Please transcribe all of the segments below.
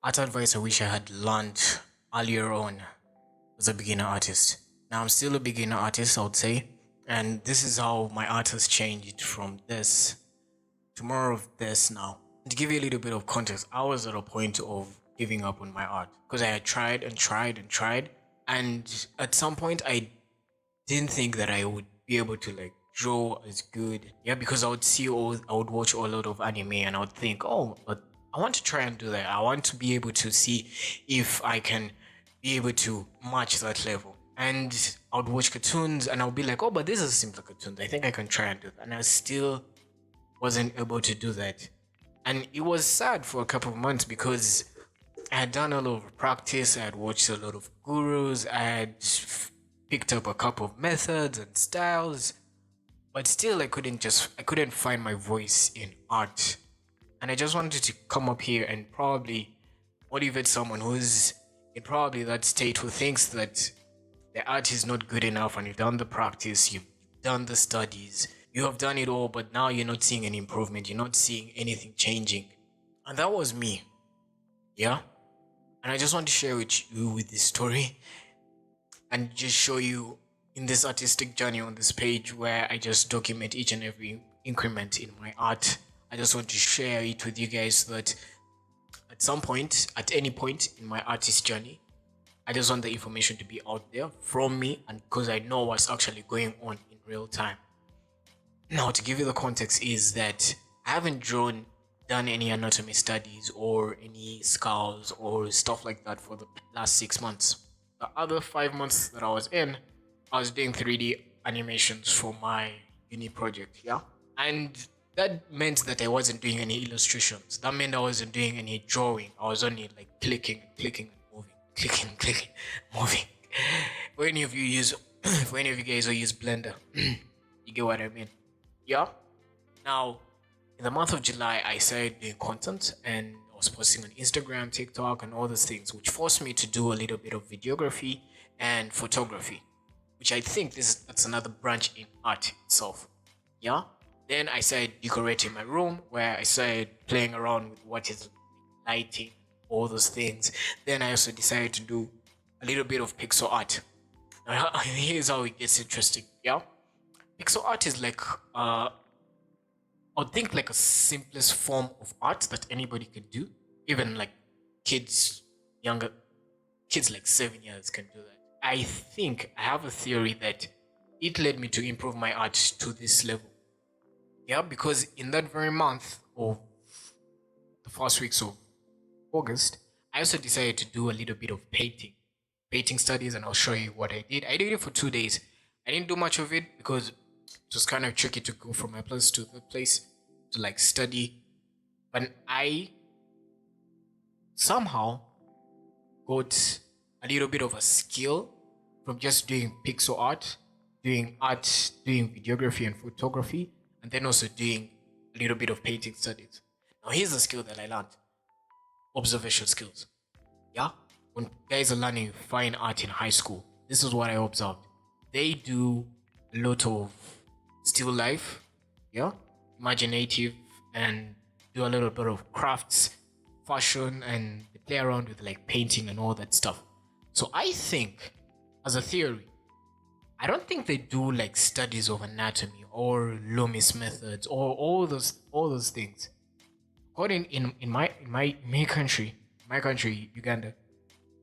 Art advice I wish I had learned earlier on as a beginner artist. Now I'm still a beginner artist, I would say, and this is how my art has changed from this to more of this now. To give you a little bit of context, I was at a point of giving up on my art because I had tried and tried and tried, and at some point I didn't think that I would be able to like draw as good. Yeah, because I would watch a lot of anime and I would think, oh, but I want to try and do that. I want to be able to see if I can be able to match that level. And I would watch cartoons and I would be like, oh, but this is simple cartoons. I think I can try and do that. And I still wasn't able to do that. And it was sad for a couple of months because I had done a lot of practice, I had watched a lot of gurus, I had picked up a couple of methods and styles, but still I couldn't find my voice in art. And I just wanted to come up here and probably motivate someone who's in probably that state who thinks that the art is not good enough and you've done the practice, you've done the studies, you have done it all, but now you're not seeing any improvement, you're not seeing anything changing. And that was me. Yeah. And I just want to share with you with this story and just show you in this artistic journey on this page where I just document each and every increment in my art. I just want to share it with you guys so that at some point, at any point in my artist journey, I just want the information to be out there from me and because I know what's actually going on in real time. Now, to give you the context, is that I haven't done any anatomy studies or any skulls or stuff like that for the last 6 months. The other 5 months that I was in, I was doing 3D animations for my uni project, yeah? And that meant that I wasn't doing any illustrations. That meant I wasn't doing any drawing. I was only like clicking and clicking and moving, clicking, clicking, moving. For any of you use, for any of you guys who use Blender, you get what I mean? Yeah. Now, in the month of July, I started doing content and I was posting on Instagram, TikTok, and all those things, which forced me to do a little bit of videography and photography, which I think that's another branch in art itself. Yeah. Then I started decorating my room, where I started playing around with what is lighting, all those things. Then I also decided to do a little bit of pixel art. Now, here's how it gets interesting. Yeah. Pixel art is like I would think like a simplest form of art that anybody could do. Even like kids, younger kids like 7 years can do that. I think I have a theory that it led me to improve my art to this level. Yeah, because in that very month of the first weeks of August, I also decided to do a little bit of painting studies, and I'll show you what I did. I did it for 2 days. I didn't do much of it because it was kind of tricky to go from my place to the place to like study. But I somehow got a little bit of a skill from just doing pixel art, doing videography and photography, and then also doing a little bit of painting studies. Now, here's the skill that I learned: observation skills. Yeah, when guys are learning fine art in high school, this is what I observed. They do a lot of still life, yeah, imaginative, and do a little bit of crafts, fashion, and they play around with like painting and all that stuff. So I think, as a theory, I don't think they do like studies of anatomy or Loomis methods or all those things. According in my country, Uganda,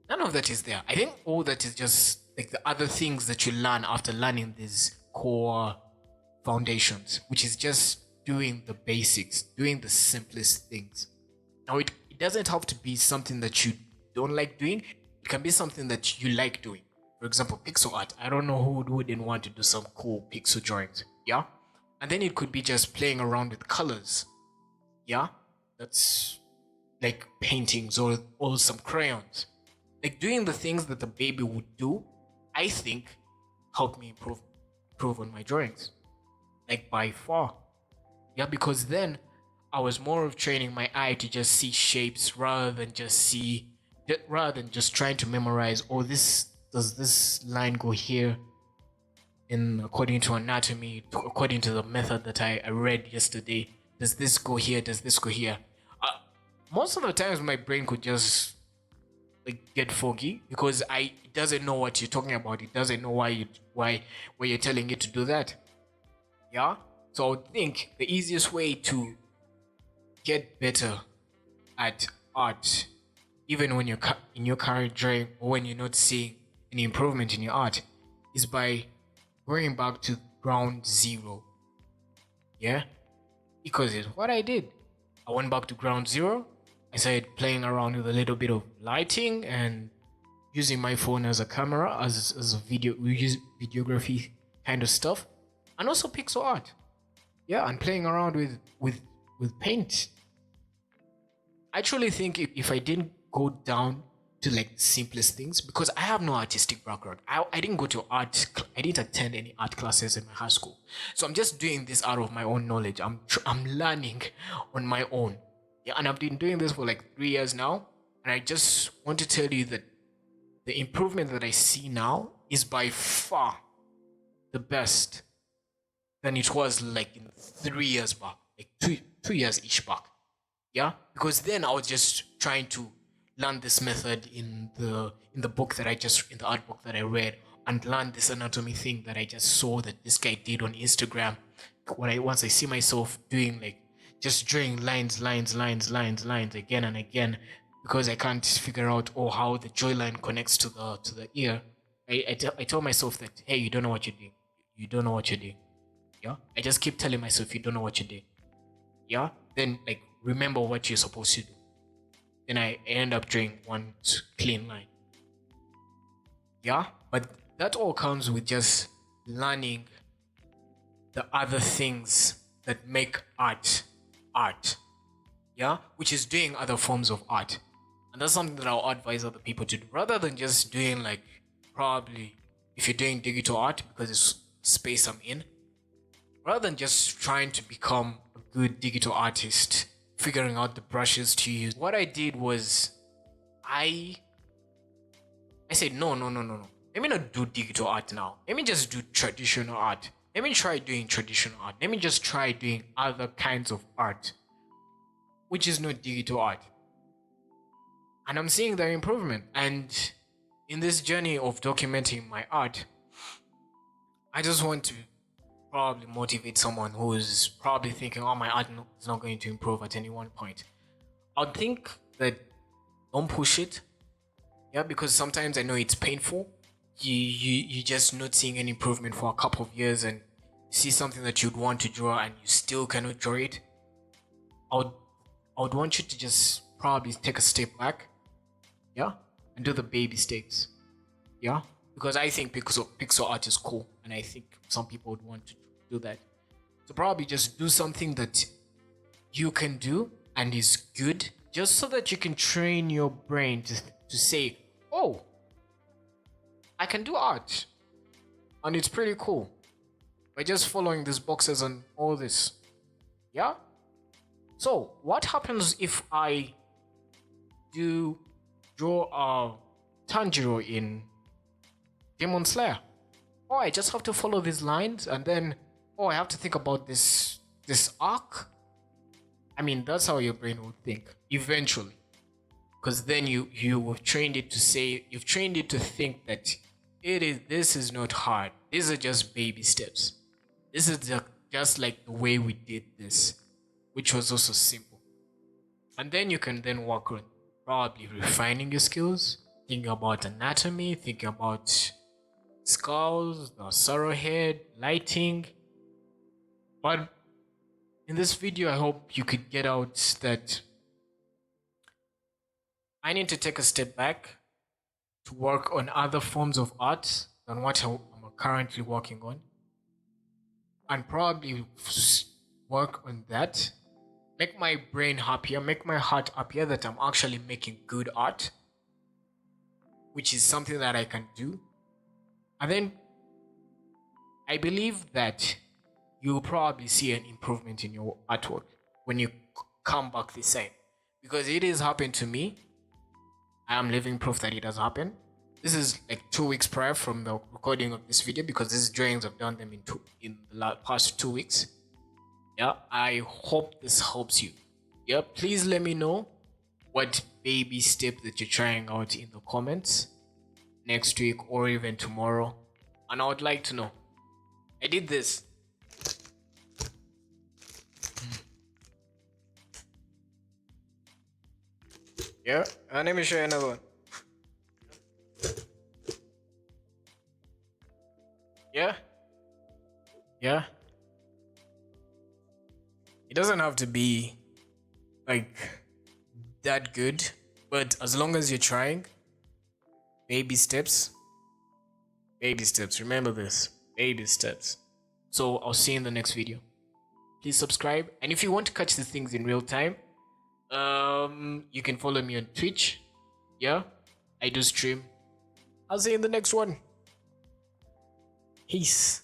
none of that is there. I think all that is just like the other things that you learn after learning these core foundations, which is just doing the basics, doing the simplest things. Now, it doesn't have to be something that you don't like doing. It can be something that you like doing. For example, pixel art. I don't know who wouldn't want to do some cool pixel drawings. Yeah? And then it could be just playing around with colors. Yeah? That's like paintings or some crayons. Like doing the things that the baby would do, I think helped me improve on my drawings. Like by far. Yeah, because then I was more of training my eye to just see shapes rather than just trying to memorize, oh, this does this line go here in according to anatomy, according to the method that I read yesterday. Does this go here? Does this go here? most of the times my brain could just like get foggy because it doesn't know what you're talking about. It doesn't know why you're telling it to do that. Yeah. So I would think the easiest way to get better at art, even when you're in your current drawing or when you're not seeing any improvement in your art, is by going back to ground zero. Yeah, because it's what I did. I went back to ground zero. I started playing around with a little bit of lighting and using my phone as a camera, as a video. We use videography kind of stuff, and also pixel art. Yeah, and playing around with paint. I truly think if I didn't go down to like the simplest things, because I have no artistic background. I didn't go to I didn't attend any art classes in my high school. So I'm just doing this out of my own knowledge. I'm learning on my own. Yeah, and I've been doing this for like 3 years now. And I just want to tell you that the improvement that I see now is by far the best than it was like in 3 years back, like two years each back. Yeah, because then I was just trying to learn this method in the book that in the art book that I read, and learn this anatomy thing that I just saw that this guy did on Instagram. Once I see myself doing like just drawing lines again and again, because I can't figure out how the joy line connects to the ear. I tell myself that, hey, you don't know what you're doing. You don't know what you're doing. Yeah, I just keep telling myself you don't know what you're doing. Yeah, then like remember what you're supposed to do. Then I end up drawing one clean line. Yeah, but that all comes with just learning the other things that make art. Yeah, which is doing other forms of art. And that's something that I'll advise other people to do, rather than just doing like, probably if you're doing digital art, because it's space I'm in, rather than just trying to become a good digital artist, figuring out the brushes to use. What I did was I said, no. Let me not do digital art now. Let me just do traditional art. Let me try doing traditional art. Let me just try doing other kinds of art, which is not digital art. And I'm seeing the improvement. And in this journey of documenting my art, I just want to probably motivate someone who's probably thinking, oh, my art is not going to improve at any one point. I'd think that don't push it. Yeah, because sometimes I know it's painful. You just not seeing any improvement for a couple of years, and see something that you'd want to draw and you still cannot draw it. I would want you to just probably take a step back. Yeah, and do the baby steps. Yeah, because I think pixel art is cool, and I think some people would want to do that. So probably just do something that you can do and is good, just so that you can train your brain to say, oh, I can do art, and it's pretty cool, by just following these boxes and all this. Yeah. So what happens if I do draw a Tanjiro in Demon Slayer? Oh, I just have to follow these lines, and then I have to think about this arc. I mean, that's how your brain would think eventually, because then you've trained it to think that this is not hard. These are just baby steps. This is just like the way we did this, which was also simple. And then you can then work on probably refining your skills, thinking about anatomy, thinking about skulls, the sorrow head, lighting. But in this video, I hope you could get out that I need to take a step back to work on other forms of art than what I'm currently working on, and probably work on that, make my brain happier, make my heart happier that I'm actually making good art, which is something that I can do. And then I believe that you'll probably see an improvement in your artwork when you come back this side, because it has happened to me. I am living proof that it has happened. This is like 2 weeks prior from the recording of this video, because these drawings I've done them in the past 2 weeks. Yeah, I hope this helps you. Yeah, please let me know what baby step that you're trying out in the comments next week or even tomorrow. And I would like to know. I did this. Yeah, and let me show you another one. Yeah, yeah. It doesn't have to be like that good, but as long as you're trying, baby steps, baby steps. Remember this, baby steps. So I'll see you in the next video. Please subscribe, and if you want to catch the things in real time, you can follow me on Twitch. Yeah, I do stream. I'll see you in the next one. Peace.